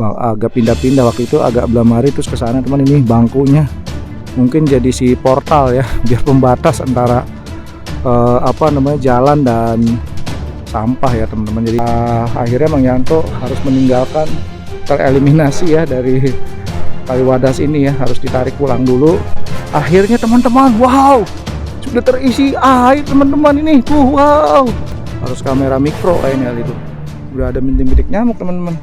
agak pindah-pindah waktu itu, agak belamari terus ke sana teman. Ini bangkunya mungkin jadi si portal ya, biar pembatas antara jalan dan sampah ya teman-teman. Jadi akhirnya Mang Yanto harus meninggalkan, tereliminasi ya dari Kaliwadas ini ya, harus ditarik pulang dulu. Akhirnya teman-teman, wow, sudah terisi air teman-teman ini tuh, wow. Harus kamera mikro kayaknya itu. Udah ada bintik-bintik nyamuk teman-teman.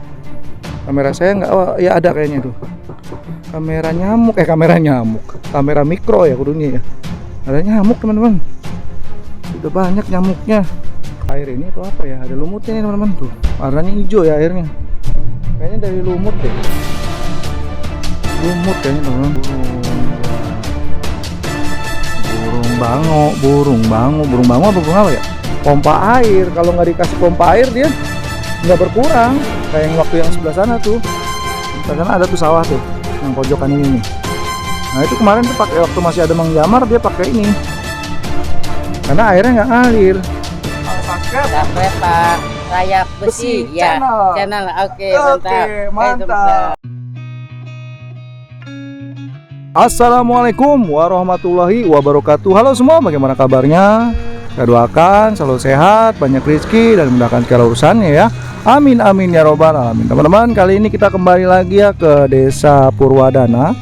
Kamera saya nggak, oh, ya ada kayaknya tuh. Kamera nyamuk, kamera mikro ya kudunya ya. Ada nyamuk teman-teman. Udah banyak nyamuknya. Air ini tuh apa ya? Ada lumutnya nih teman-teman tuh. Warnanya hijau ya airnya. Kayaknya dari lumut deh. Lumut kayaknya teman-teman. Burung bango apa burung apa ya? Pompa air. Kalau nggak dikasih pompa air dia nggak berkurang. Kayak yang waktu yang sebelah sana tuh. Sebelah sana ada tuh sawah tuh, yang pojokan ini nih. Nah itu kemarin tuh pakai, waktu masih ada Mang Jamar dia pakai ini. Karena airnya nggak ngalir. Dapat Pak Rayap Besi ya, channel. Oke, mantap. Assalamualaikum warahmatullahi wabarakatuh. Halo semua, bagaimana kabarnya? Saya doakan selalu sehat, banyak rezeki dan memudahkan segala urusannya ya. Amin amin ya robbal alamin. Teman-teman, kali ini kita kembali lagi ya ke Desa Purwadana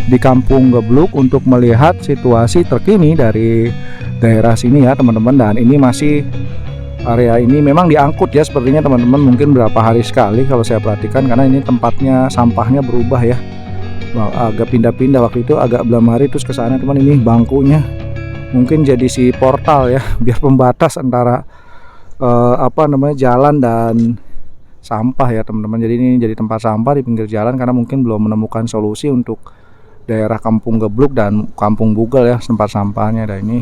di Kampung Gebluk untuk melihat situasi terkini dari daerah sini ya teman-teman. Dan ini masih, area ini memang diangkut ya sepertinya teman-teman, mungkin berapa hari sekali kalau saya perhatikan, karena ini tempatnya sampahnya berubah ya. Agak pindah-pindah waktu itu, agak belamari terus ke sana teman. Ini bangkunya mungkin jadi si portal ya, biar pembatas antara jalan dan sampah ya teman-teman. Jadi ini jadi tempat sampah di pinggir jalan karena mungkin belum menemukan solusi untuk daerah Kampung Gebluk dan Kampung Bugel ya tempat sampahnya. Dan ini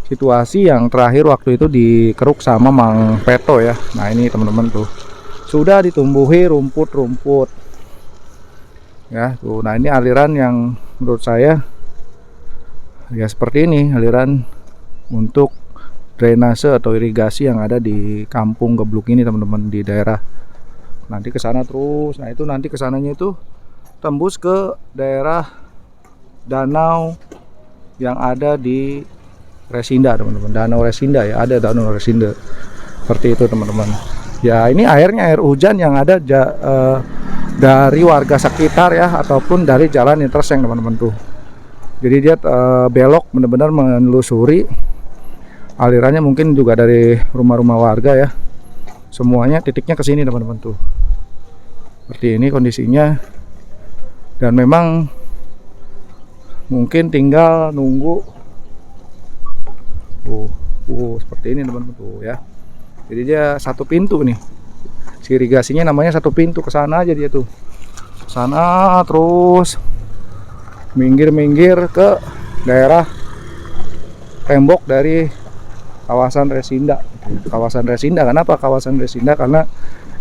situasi yang terakhir waktu itu dikeruk sama Mang Peto ya. Nah ini teman-teman tuh sudah ditumbuhi rumput-rumput ya tuh. Nah ini aliran yang menurut saya ya seperti ini, aliran untuk drainase atau irigasi yang ada di Kampung Gebluk ini teman-teman, di daerah nanti ke sana terus. Nah itu nanti kesananya itu tembus ke daerah danau yang ada di Resinda teman-teman, Danau Resinda ya, ada Danau Resinda seperti itu teman-teman. Ya ini airnya air hujan yang ada dari warga sekitar ya, ataupun dari jalan interseng teman-teman tuh. Jadi dia belok benar-benar menelusuri alirannya, mungkin juga dari rumah-rumah warga ya. Semuanya titiknya ke sini teman-teman tuh. Seperti ini kondisinya. Dan memang mungkin tinggal nunggu seperti ini teman-teman tuh ya. Jadi dia satu pintu nih. Si irigasinya namanya satu pintu, ke sana aja dia tuh. Sana terus minggir-minggir ke daerah tembok dari kawasan Resinda. Kawasan Resinda, kenapa kawasan Resinda? Karena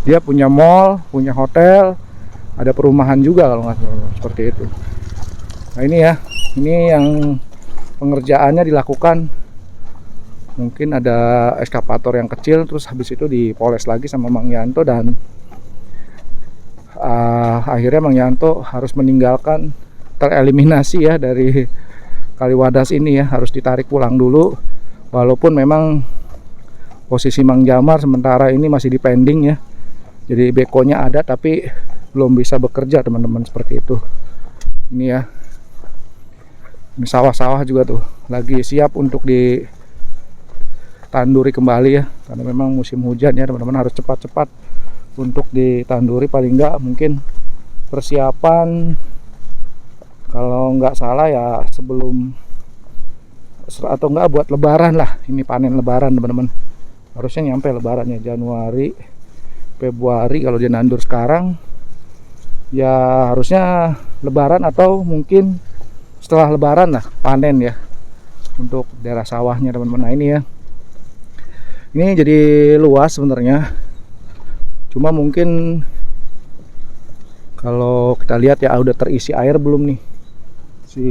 dia punya mall, punya hotel, ada perumahan juga kalau nggak salah, seperti itu. Nah ini ya, ini yang pengerjaannya dilakukan, mungkin ada ekskavator yang kecil, terus habis itu dipoles lagi sama Mang Yanto. Dan akhirnya Mang Yanto harus meninggalkan, tereliminasi ya dari Kaliwadas ini ya, harus ditarik pulang dulu. Walaupun memang posisi Mang Jamar sementara ini masih di pending ya, jadi bekonya ada tapi belum bisa bekerja teman-teman, seperti itu. Ini ya, ini sawah-sawah juga tuh lagi siap untuk ditanduri kembali ya, karena memang musim hujan ya teman-teman, harus cepat-cepat untuk ditanduri. Paling enggak mungkin persiapan, kalau nggak salah ya sebelum atau enggak buat lebaran lah, ini panen lebaran teman-teman. Harusnya nyampe lebarannya Januari Februari, kalau dia nandur sekarang ya harusnya lebaran atau mungkin setelah lebaran lah panen ya untuk daerah sawahnya teman-teman. Nah ini ya, ini jadi luas sebenarnya, cuma mungkin kalau kita lihat ya udah terisi air belum nih si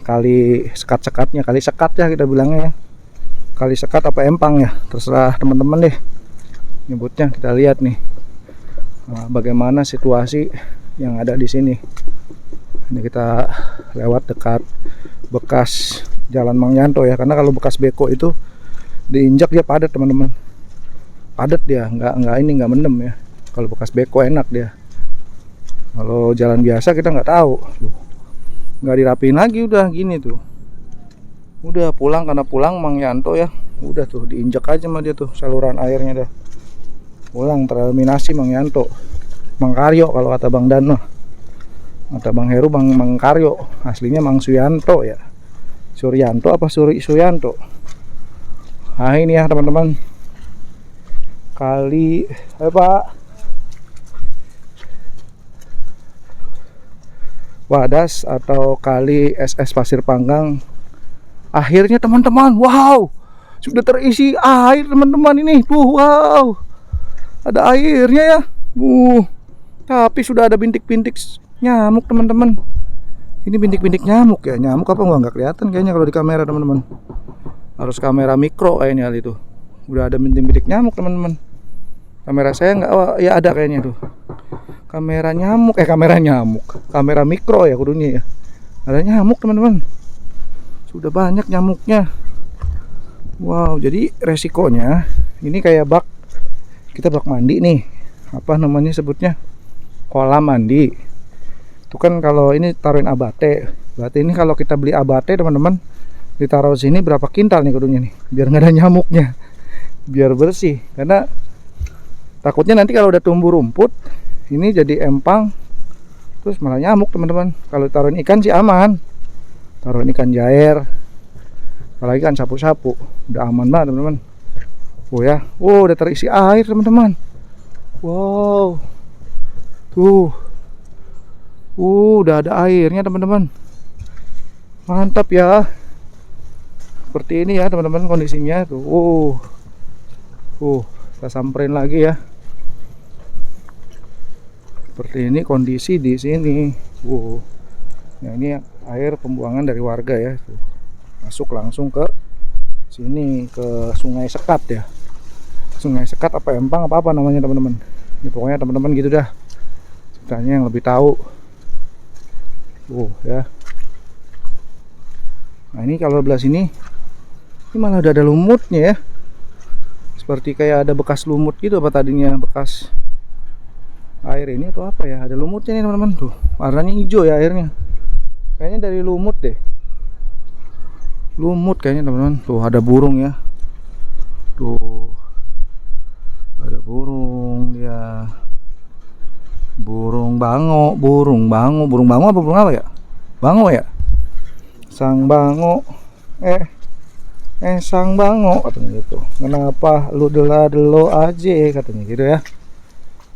kali sekat-sekatnya, kali sekat ya kita bilangnya ya, kali sekat apa empang ya, terserah teman-teman deh nyebutnya. Kita lihat nih Nah, bagaimana situasi yang ada di sini. Ini kita lewat dekat bekas jalan Mang Yanto ya, karena kalau bekas beko itu diinjak dia padat teman-teman, padat dia, nggak mendem ya. Kalau bekas beko enak dia, kalau jalan biasa kita nggak tahu. Nggak dirapiin lagi, udah gini tuh, udah pulang, karena pulang Mang Yanto ya, udah tuh diinjak aja sama dia tuh saluran airnya dah. Pulang tereliminasi Mang Yanto, Mang Karyo kalau kata Bang Dan mah. Kata Bang Heru Mang Karyo, aslinya Mang Suyanto ya. Suryanto apa Suyanto. Nah ini ya teman-teman, kali Wadas atau kali SS Pasir Panggang. Akhirnya teman-teman, wow, sudah terisi air teman-teman ini tuh. Wow, ada airnya ya. Tapi sudah ada bintik-bintik nyamuk teman-teman. Ini bintik-bintik nyamuk ya. Nyamuk apa nggak kelihatan kayaknya kalau di kamera teman-teman. Harus kamera mikro kayaknya itu. Udah ada bintik-bintik nyamuk teman-teman. Kamera saya nggak, oh, ya ada kayaknya tuh. Kamera nyamuk. Kamera mikro ya kudunya ya. Ada nyamuk teman-teman. Sudah banyak nyamuknya. Wow, jadi resikonya ini kayak bak, kita bak mandi nih. Apa namanya sebutnya? Kolam mandi. Itu kan kalau ini taruhin abate. Berarti ini kalau kita beli abate teman-teman, ditaruh sini berapa kintal nih kudunya nih, biar nggak ada nyamuknya, biar bersih. Karena takutnya nanti kalau udah tumbuh rumput ini jadi empang, terus malah nyamuk teman-teman. Kalau taruhin ikan sih aman, taruhin ikan jair, apalagi kan sapu-sapu, udah aman banget teman-teman. Oh ya, udah terisi air teman-teman. Wow, tuh, udah ada airnya teman-teman. Mantap ya. Seperti ini ya teman-teman kondisinya tuh. Kita samperin lagi ya. Seperti ini kondisi di sini. Nah ini air pembuangan dari warga ya. Tuh. Masuk langsung ke sini, ke Sungai Sekat ya. Sungai Sekat apa empang apa namanya teman-teman. Ya pokoknya teman-teman gitu dah. Ceritanya yang lebih tahu. Ya. Nah ini kalau belah sini, ini malah udah ada lumutnya ya. Seperti kayak ada bekas lumut gitu apa tadinya bekas air ini atau apa ya. Ada lumutnya nih teman-teman tuh. Warnanya hijau ya airnya. Kayaknya dari lumut deh. Lumut kayaknya teman-teman. Tuh ada burung ya. Tuh. Ada burung dia. Burung bango apa burung apa ya? Bango ya? Sang bango. Sang bango katanya gitu. Kenapa lu delo aja katanya gitu ya.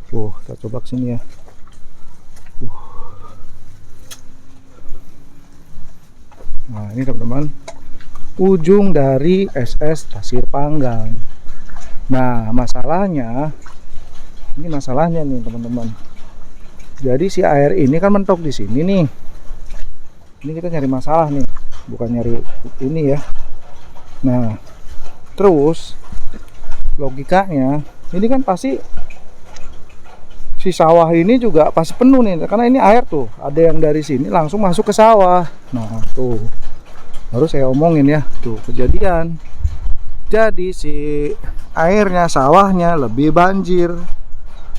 Kita coba kesini ya. Nah ini teman-teman, ujung dari SS Pasir Panggang. Nah masalahnya nih teman-teman. Jadi si air ini kan mentok di sini nih. Ini kita nyari masalah nih, bukan nyari ini ya. Nah, terus logikanya ini kan pasti si sawah ini juga pasti penuh nih, karena ini air tuh ada yang dari sini langsung masuk ke sawah. Nah tuh baru saya omongin ya, tuh kejadian. Jadi si airnya sawahnya lebih banjir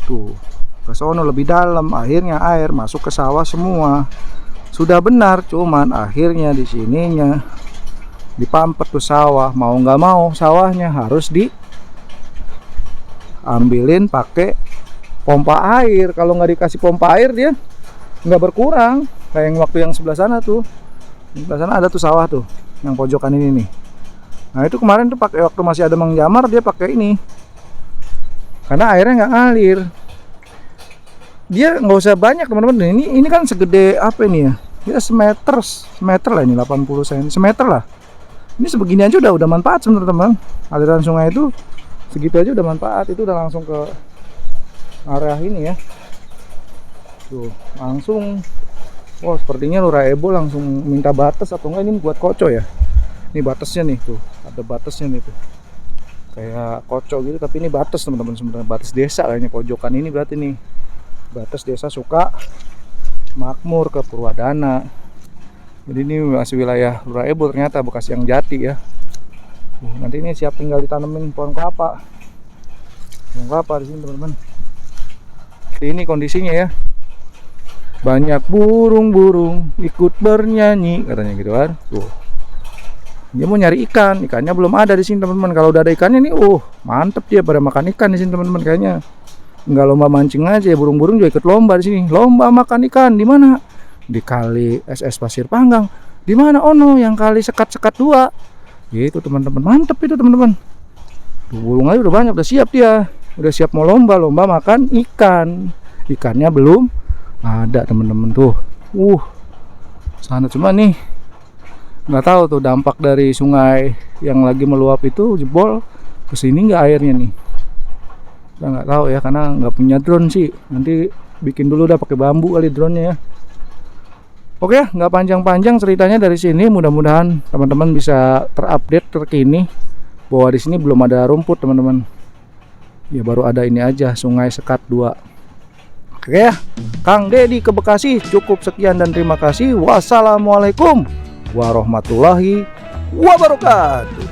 tuh, ke sono lebih dalam, akhirnya air masuk ke sawah semua. Sudah benar, cuman akhirnya di sininya dipampet tuh sawah, mau nggak mau sawahnya harus diambilin pakai pompa air. Kalau nggak dikasih pompa air dia nggak berkurang. Kayak yang waktu yang sebelah sana tuh, sebelah sana ada tuh sawah tuh, yang pojokan ini nih. Nah itu kemarin tuh pakai waktu masih ada Mang Jamar, dia pakai ini karena airnya nggak ngalir. Dia nggak usah banyak teman-teman. Ini kan segede apa ini ya? Ya semeter lah ini, 80 cm, semeter lah. Ini sebegini aja udah manfaat sebenarnya teman. Aliran sungai itu segitu aja udah manfaat. Itu udah langsung ke area ini ya. Tuh langsung. Oh sepertinya Lurah Ebo langsung minta batas atau enggak ini buat koco ya. Ini batasnya nih tuh, ada batasnya nih tuh. Kayak koco gitu tapi ini batas teman-teman, sebenarnya batas desa kayaknya pojokan ini berarti nih. batas desa Suka Makmur ke Purwadana. Jadi ini masih wilayah Lurah Ebo ternyata, bekas yang jati ya. Nanti ini siap tinggal ditanemin pohon kelapa. Pohon kelapa di sini teman-teman. Ini kondisinya ya. Banyak burung-burung ikut bernyanyi katanya gitu kan. Tuh. Dia mau nyari ikan, ikannya belum ada di sini teman-teman. Kalau udah ada ikannya nih, mantep dia pada makan ikan di sini teman-teman kayaknya. Enggak lomba mancing aja, burung-burung juga ikut lomba di sini. Lomba makan ikan di mana? Di kali SS Pasir Panggang. Di mana? Ono yang kali sekat-sekat 2. Gitu teman-teman, mantep itu teman-teman. Burung aja udah banyak, udah siap dia. Udah siap mau lomba makan ikan. Ikannya belum ada teman-teman tuh. Sana cuma nih nggak tahu tuh dampak dari sungai yang lagi meluap itu jebol kesini nggak airnya nih. Kita nggak tahu ya karena nggak punya drone sih. Nanti bikin dulu dah pakai bambu kali drone-nya ya. Oke, nggak panjang-panjang ceritanya dari sini. Mudah-mudahan teman-teman bisa terupdate terkini bahwa di sini belum ada rumput teman-teman. Ya baru ada ini aja, Sungai Sekat 2. Oke ya, Kang Dedi ke Bekasi. Cukup sekian dan terima kasih. Wassalamualaikum warahmatullahi wabarakatuh.